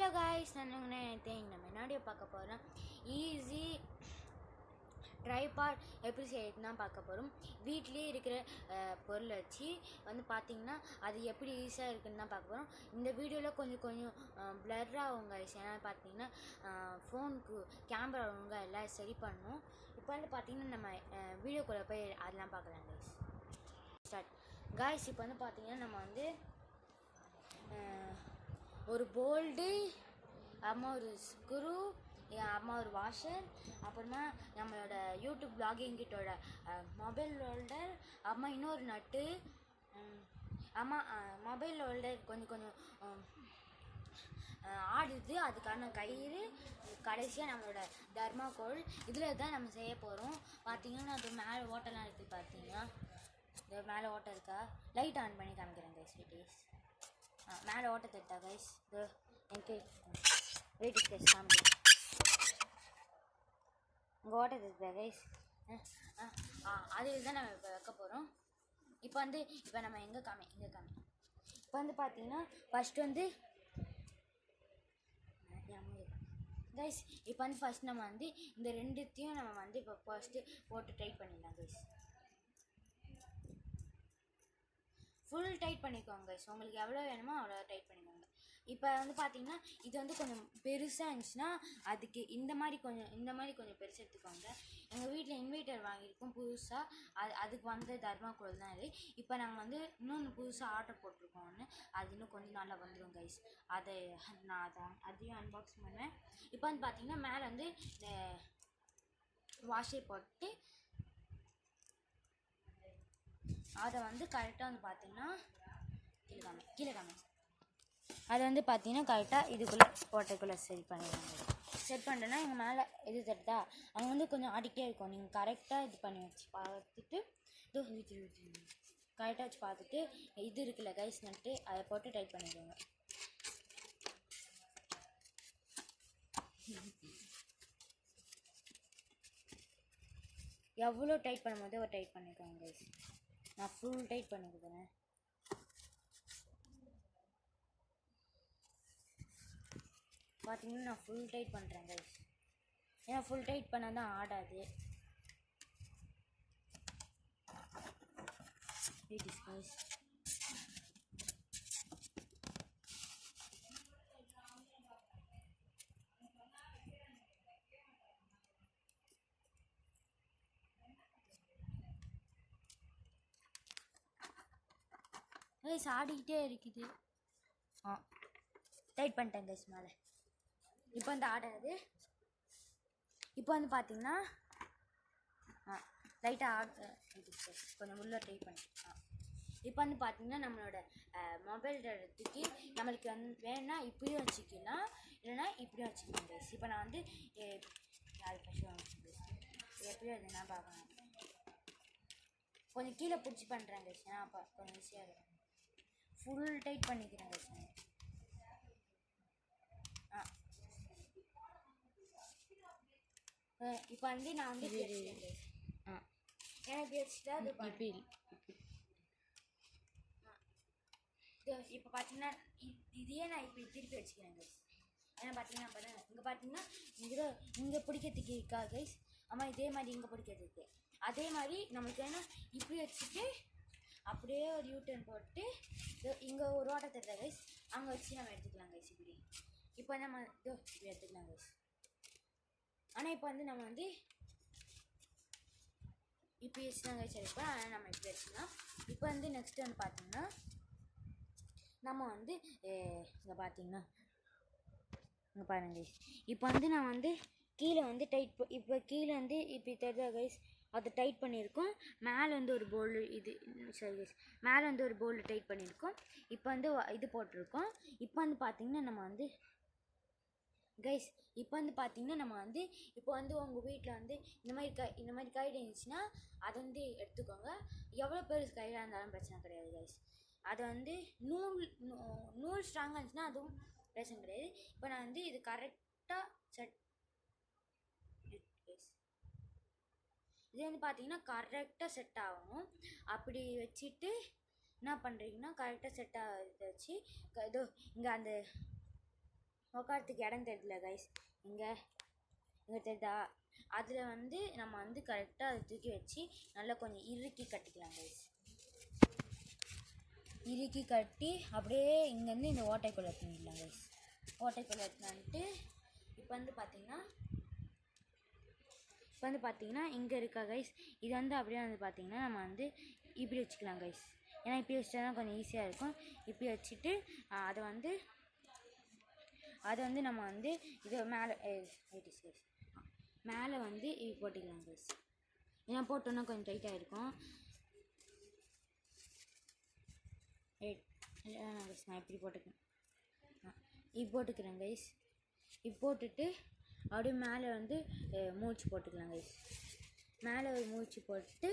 Hello guys, நான் நம்ம முன்னாடியே பார்க்க போகிறோம். ஈஸி ட்ரைபாட் எப்படி செய்யறதுன்னு தான் பார்க்க போகிறோம். வீட்டிலே இருக்கிற பொருளை வச்சு பார்த்திங்கன்னா அது எப்படி ஈஸியாக இருக்குன்னு தான் பார்க்க போகிறோம். இந்த வீடியோவில் கொஞ்சம் ப்ளர்ராகும் காய்ஸ். ஏன்னா பார்த்தீங்கன்னா ஃபோனுக்கு கேமரா ஒழுங்காக எல்லாம் சரி பண்ணணும். இப்போ பார்த்திங்கன்னா நம்ம வீடியோக்குள்ளே போய் அதெல்லாம் பார்க்கலாம் காய்ஸ். Start guys. இப்போ பார்த்திங்கன்னா நம்ம ஒரு போல்டு, அம்மா ஒரு ஸ்க்ரூ, அம்மா ஒரு வாஷர், அப்புறமா நம்மளோட யூடியூப் பிளாகிங் கிட்டோட மொபைல் ஹோல்டர், அம்மா இன்னொரு நட்டு, அம்மா மொபைல் ஹோல்டர் கொஞ்சம் ஆடுது, அதுக்கான கயிறு, கடைசியாக நம்மளோட தர்மாக்கோல். இதில் தான் நம்ம செய்ய போகிறோம். பார்த்தீங்கன்னா அது மேலே ஓட்டெல்லாம் இருக்குது. பார்த்தீங்கன்னா இது மேலே ஓட்டம் இருக்கா? லைட் ஆன் பண்ணி காமிக்கிறேன் கைஸ். வெயிட் மேலே ஓட்ட தட்டா கைஸ். இது எனக்கு வெயிட் கைஸ் காமிக்கிறேன். உங்கள் ஓட்ட தட்டா கைஸ். அதில் தான் நம்ம இப்போ வைக்க போகிறோம். இப்போ நம்ம இங்கே காமி. இப்போ பார்த்தீங்கன்னா ஃபஸ்ட்டு கைஸ், இப்போ ஃபஸ்ட் நம்ம இந்த ரெண்டுத்தையும் நம்ம இப்போ ஃபஸ்ட்டு போட்டு டைட் பண்ணிடலாம் கைஸ். ஃபுல் டைட் பண்ணிக்கோங்க கைஸ். உங்களுக்கு எவ்வளோ வேணுமோ அவ்வளோ டைட் பண்ணிக்கோங்க. இப்போ பார்த்தீங்கன்னா இது கொஞ்சம் பெருசாக இருந்துச்சுன்னா அதுக்கு இந்த மாதிரி கொஞ்சம் பெருசாக எடுத்துக்கோங்க. எங்கள் வீட்டில் இன்வெர்ட்டர் வாங்கியிருக்கோம் புதுசாக. அதுக்கு தர்மாக்கோல் தான் இது. இப்போ நாங்கள் இன்னொன்று புதுசாக ஆர்டர் போட்டிருக்கோம்னு. அது இன்னும் கொஞ்சம் நாளில் வந்துடும் கைஸ். நான் அதையும் அன்பாக்ஸ் பண்ணுவேன். இப்போ பார்த்தீங்கன்னா மேலே வாஷர் போட்டு அதை கரெக்டாக பார்த்தீங்கன்னா கீழே காமி அதை பார்த்தீங்கன்னா கரெக்டாக இதுக்குள்ளே ஓட்டைக்குள்ளே செட் பண்ணிடுவாங்க. செட் பண்ணிட்டோன்னா எங்கள் மேலே இது தட்டா அங்கே கொஞ்சம் ஆடிக்கிட்டே இருக்கும். நீங்கள் கரெக்டாக இது பண்ணி வச்சு பார்த்துட்டு கரெக்டாக வச்சு பார்த்துட்டு இது இருக்குல்ல கைஸ் நட்டு, அதை போட்டு டைட் பண்ணிடுவாங்க. எவ்வளோ டைட் பண்ணும்போது ஒரு டைட் பண்ணிக்கோங்க கைஸ். நான் ஃபுல் டைட் பண்ணிக்கிறேன். பார்த்தீங்கன்னா நான் ஃபுல் டைட் பண்ணுறேன் கைஸ். ஏன்னா ஃபுல் டைட் பண்ணால் தான் ஆடாது. கைஸ் கைஸ் ஆடிக்கிட்டே இருக்குது. டைட் பண்ணிட்டேன் கைஸ் மேலே. இப்போ ஆடாது. இப்போ பார்த்தீங்கன்னா லைட்டாக கொஞ்சம் உள்ள டைட் பண்ணி இப்போ பார்த்தீங்கன்னா நம்மளோட மொபைல் எடுத்துக்கு நம்மளுக்கு வேணும்னா இப்படியும் வச்சுக்கலாம், இல்லைன்னா இப்படியும் வச்சுக்கலாம் கைஸ். இப்போ நான் எப்படியும் எதுனா பார்க்கணும். கொஞ்சம் கீழே பிடிச்சி பண்ணுறேன் கைஸ். ஏன்னா அப்போ கொஞ்சம் ஈஸியாக இருக்கும். ஃபுல் டைட் பண்ணிக்கிறேன் கைஸ். இப்போ நான் எனக்கு வச்சுட்டா அது இப்போ பார்த்தீங்கன்னா இதையே நான் இப்போ திருப்பி வச்சுக்கிறேன் கைஸ். ஏன்னா பார்த்தீங்கன்னா இங்கே பார்த்தீங்கன்னா இங்கே பிடிக்கிறதுக்கு இருக்கா கைஸ். ஆமாம், இதே மாதிரி இங்கே பிடிக்கிறதுக்கு. அதே மாதிரி நம்மளுக்கு வேணா இப்படி வச்சுட்டு அப்படியே ஒரு யூட்டர்ன் போட்டு இங்கே ஒரு ஓட்டை தட்டை கைஸ் அங்கே வச்சு நம்ம எடுத்துக்கலாம் கைஸ். இப்படி இப்போ நம்ம இப்படி எடுத்துக்கலாம் கைஸ். ஆனால் இப்போ நம்ம இப்படி வச்சு தான் கைஸ் எடுப்போம். ஆனால் நம்ம இப்படி வச்சுக்கலாம். இப்போ நெக்ஸ்ட் பார்த்தீங்கன்னா நம்ம இங்கே பார்த்தீங்கன்னா இங்கே பாருங்க கைஸ். இப்போ நான் கீழே டைட் இப்போ கீழே இப்படி தெரிஞ்சா கைஸ் அதை டைட் பண்ணியிருக்கோம். மேலே ஒரு போல்டு இது சரி கைஸ், மேலே ஒரு போல்டு டைட் பண்ணியிருக்கோம். இப்போ இது போட்டிருக்கோம். இப்போ பார்த்தீங்கன்னா நம்ம கைஸ் இப்போ பார்த்தீங்கன்னா நம்ம இப்போ உங்கள் வீட்டில் இந்த மாதிரி கைடு இருந்துச்சுன்னா அதை எடுத்துக்கோங்க. எவ்வளோ பேர் கைடாக இருந்தாலும் பிரச்சனை கிடையாது கைஸ். அது நூல் ஸ்ட்ராங்காக இருந்துச்சுன்னா அதுவும் பிரச்சனை கிடையாது. இப்போ நான் இது கரெக்டாக செட் கைஸ். இது பார்த்தீங்கன்னா கரெக்டாக செட் ஆகணும். அப்படி வச்சுட்டு என்ன பண்ணுறீங்கன்னா கரெக்டாக செட் ஆக வச்சு இதோ இங்கே அந்த உட்காரத்துக்கு இடம் தெரியல கைஸ். இங்கே தெரியுதா? அதில் வந்து நம்ம வந்து கரெக்டாக அதை தூக்கி வச்சு நல்லா கொஞ்சம் இறுக்கி கட்டிக்கலாம் கைஸ். இறுக்கி கட்டி அப்படியே இங்கேருந்து இந்த ஓட்டைக்குள்ளே எடுத்துக்கலாம் கைஸ். ஓட்டைக்குள்ளே எடுத்துனான்ட்டு இப்போ வந்து பார்த்தீங்கன்னா இங்கே இருக்கா கைஸ். இது வந்து அப்படியே வந்து பார்த்தீங்கன்னா நம்ம வந்து இப்படி வச்சுக்கலாம் கைஸ். ஏன்னா இப்படி வச்சுட்டா தான் கொஞ்சம் ஈஸியாக இருக்கும். இப்படி வச்சுட்டு அதை வந்து நம்ம வந்து இது மேலே வந்து இப்படி போட்டுக்கலாம் கைஸ். ஏன்னா போட்டோன்னா கொஞ்சம் டைட்டாக இருக்கும். நான் இப்படி போட்டுக்கிறேன். இப்படி போட்டுக்கிறேன் கைஸ். இப்படி போட்டுட்டு அப்படியே மேலே வந்து மூச்சு போட்டுக்கலாம் கைஸ். மேலே ஒரு மூச்சு போட்டு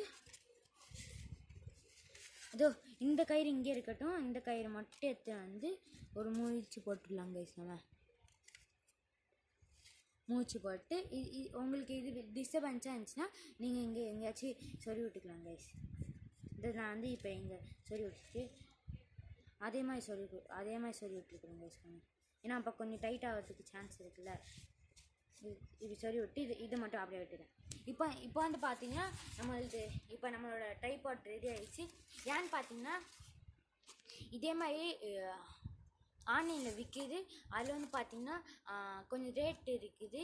அதோ இந்த கயிறு இங்கே இருக்கட்டும். இந்த கயிறு மட்டும் எடுத்து வந்து ஒரு மூச்சு போட்டுடலாம் கைஸ். நம்ம மூச்சு போட்டு உங்களுக்கு இது டிஸ்டர்பன்ஸாக இருந்துச்சுன்னா நீங்கள் இங்கே எங்கேயாச்சும் சொறி விட்டுக்கலாம் கைஸ். இதை நான் வந்து இப்போ இங்கே சொறி விட்டுட்டு அதே மாதிரி சொல்லி விட்டுருக்குறேன் கைஸ். ஏன்னா அப்போ கொஞ்சம் டைட் ஆகிறதுக்கு சான்ஸ் இருக்குல்ல. இது சொல்லி விட்டு இது மட்டும் அப்படியே விட்டுறேன். இப்போ வந்து பார்த்தீங்கன்னா நம்மளோட ட்ரைபாட் ரெடி ஆகிடுச்சு. ஏன்னு பார்த்தீங்கன்னா இதே மாதிரி ஆன்லைனில் விற்கிது. அதில் வந்து பார்த்தீங்கன்னா கொஞ்சம் ரேட் இருக்குது.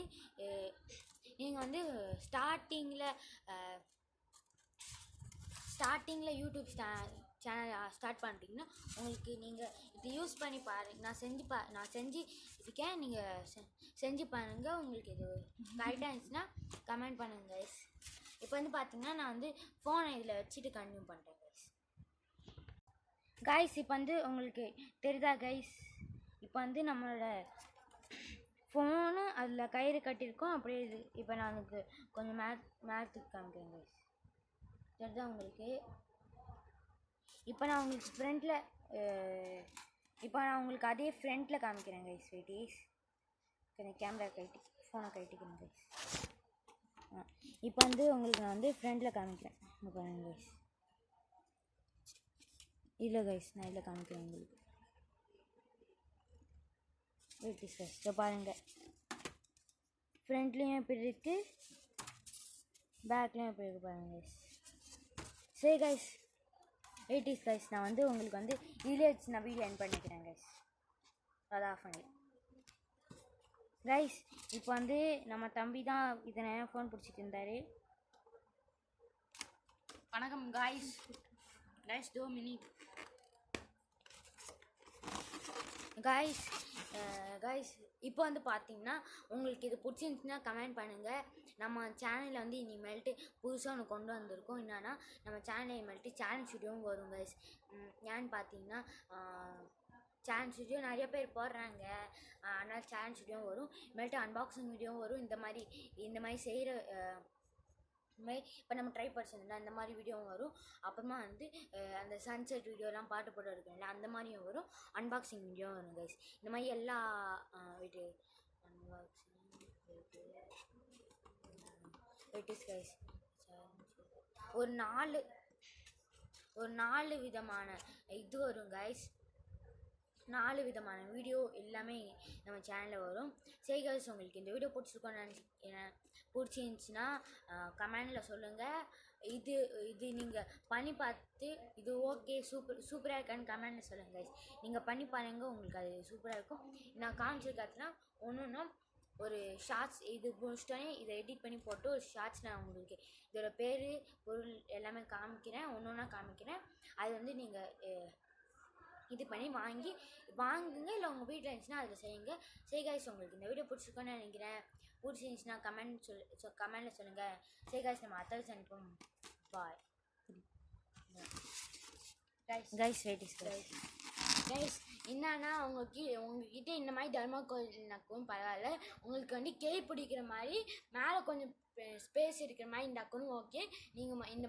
நீங்கள் வந்து ஸ்டார்டிங்கில் யூடியூப் சேனல் ஸ்டார்ட் பண்ணிட்டீங்கன்னா உங்களுக்கு நீங்கள் இது யூஸ் பண்ணி பாருங்கள். நான் செஞ்சு இருக்கேன். நீங்கள் செஞ்சு பாருங்கள். உங்களுக்கு இது கரெக்டாக இருந்துச்சுன்னா கமெண்ட் பண்ணுங்கள் கைஸ். இப்போ வந்து பார்த்தீங்கன்னா நான் வந்து ஃபோனை இதில் வச்சுட்டு கண்டினியூ பண்ணுறேன் கைஸ். இப்போ வந்து உங்களுக்கு தெரியுதா கைஸ்? இப்போ வந்து நம்மளோட ஃபோனு அதில் கயிறு கட்டியிருக்கோம். அப்படியே இது இப்போ நான் அதுக்கு கொஞ்சம் மேத்துக்கு காமிக்கிறேன் கைஸ். தெரியுதா உங்களுக்கு? இப்போ நான் உங்களுக்கு அதே ஃப்ரண்ட்டில் காமிக்கிறேன் கைஸ். வெயிட்டீஸ் கொஞ்சம் கேமரா ஃபோனை கட்டிக்கிறேன் கைஸ். இப்போ வந்து உங்களுக்கு நான் வந்து ஃப்ரண்ட்டில் காமிக்கிறேன் பாருங்க கைஸ். இல்லை கைஸ், நான் இதில் காமிக்கிறேன் உங்களுக்கு. வெயிட்டீஸ் கைஸ் இதை பாருங்கள். ஃப்ரண்ட்லேயும் எப்படி இருக்குது, பேக்லேயும் எப்படி இருக்குது பாருங்கள் கைஸ். சரி கைஸ், வெயிட்டீஸ் கைஸ் நான் வந்து உங்களுக்கு வந்து இதிலே வச்சு நான் வீடியோ எண்ட் பண்ணிக்கிறேன் கைஸ். அதை ஆஃப் பண்ணி கைஸ். இப்போ வந்து நம்ம தம்பி தான் இதை நேரம் ஃபோன் பிடிச்சிட்டு இருந்தார். வணக்கம் கைஸ். To minute guys. இப்போ வந்து பார்த்தீங்கன்னா உங்களுக்கு இது பிடிச்சிருந்துச்சுன்னா கமெண்ட் பண்ணுங்கள். நம்ம சேனலில் வந்து இனிமேல்ட்டு புதுசாக ஒன்று கொண்டு வந்திருக்கோம். என்னன்னா நம்ம சேனலில் இனிமேல்ட்டு சேலஞ்ச் வீடியோவும் வரும் கைஸ். ஏன்னு பார்த்தீங்கன்னா சேலஞ்ச் வீடியோ நிறைய பேர் போடுறாங்க. அதனால் சேலஞ்ச் வீடியோவும் வரும். இனிமேல்ட்டு அன்பாக்சிங் வீடியோவும் வரும். இந்த மாதிரி செய்கிற இப்போ நம்ம ட்ரை படிச்சிருந்தோம்னா இந்த மாதிரி வீடியோவும் வரும். அப்புறமா வந்து அந்த சன்செட் வீடியோலாம் பாட்டு போட்டு எடுக்கணும்ல அந்த மாதிரியும் வரும். அன்பாக்சிங் வீடியோவும் வரும் கைஸ். இந்த மாதிரி எல்லா வீடியோ வெயிட்டிஸ் கைஸ் ஒரு 4 விதமான இது வரும் கைஸ். 4 விதமான வீடியோ எல்லாமே நம்ம சேனலில் வரும். சரி கைஸ், உங்களுக்கு இந்த வீடியோ பிடிச்சிருந்துச்சின்னா கமெண்டில் சொல்லுங்கள். இது நீங்கள் பண்ணி பார்த்து இது ஓகே சூப்பராக இருக்கான்னு கமெண்டில் சொல்லுங்கள் கைஸ். நீங்கள் பண்ணி பாருங்கள், உங்களுக்கு அது சூப்பராக இருக்கும். நான் காமிச்சிருக்காச்சுன்னா ஒன்றும் ஒரு ஷார்ட்ஸ் இது முடிச்சிட்டோன்னே இதை எடிட் பண்ணி போட்டு ஒரு ஷார்ட்ஸ் நான் உங்களுக்கு இதோட பேர் பொருள் எல்லாமே காமிக்கிறேன். ஒன்றா காமிக்கிறேன். அது வந்து நீங்கள் இது பண்ணி வாங்குங்க. இல்லை உங்கள் வீட்டில் இருந்துச்சுன்னா அதில் செய்யுங்க. சரி கைஸ், உங்களுக்கு இந்த வீடியோ பிடிச்சிருக்கோன்னு நினைக்கிறேன். பிடிச்சிருந்துச்சுன்னா கமெண்டில் சொல்லுங்கள். சரி கைஸ், நம்ம அத்தல் சனிப்போம். Bye guys. வெயிட்டிஸ் கைஸ் என்னன்னா உங்ககிட்ட இந்த மாதிரி தர்மாக்கோல்னாக்கும் பரவாயில்ல. உங்களுக்கு வந்து கேக் பிடிக்கிற மாதிரி மேலே கொஞ்சம் ஸ்பேஸ் இருக்கிற மாதிரி இருந்தாக்கணும் ஓகே. நீங்கள் இந்த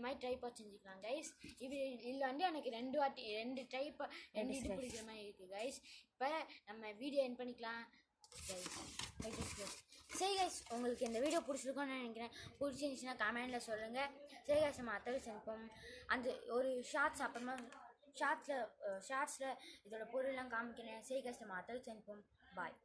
மாதிரி ட்ரைபாட் செஞ்சுக்கலாம் கைஸ். இதில் வந்து எனக்கு 2 ட்ரைபாட் இது பிடிக்கிற மாதிரி இருக்குது கைஸ். இப்போ நம்ம வீடியோ எண்ட் பண்ணிக்கலாம் கைஸ். சரி கைஸ், உங்களுக்கு இந்த வீடியோ பிடிச்சிருக்கோன்னு நினைக்கிறேன். பிடிச்சிருந்துச்சுன்னா கமெண்டில் சொல்லுங்கள். சரி கைஸ், நம்ம அத்தவை செஞ்சோம். அந்த ஒரு ஷார்ட்ஸ் அப்புறமா ஷார்ட்ஸில் இதோட பொருள்லாம் காமிக்கிறேன். சரி கஷ்டமாக செஞ்சு பாய்.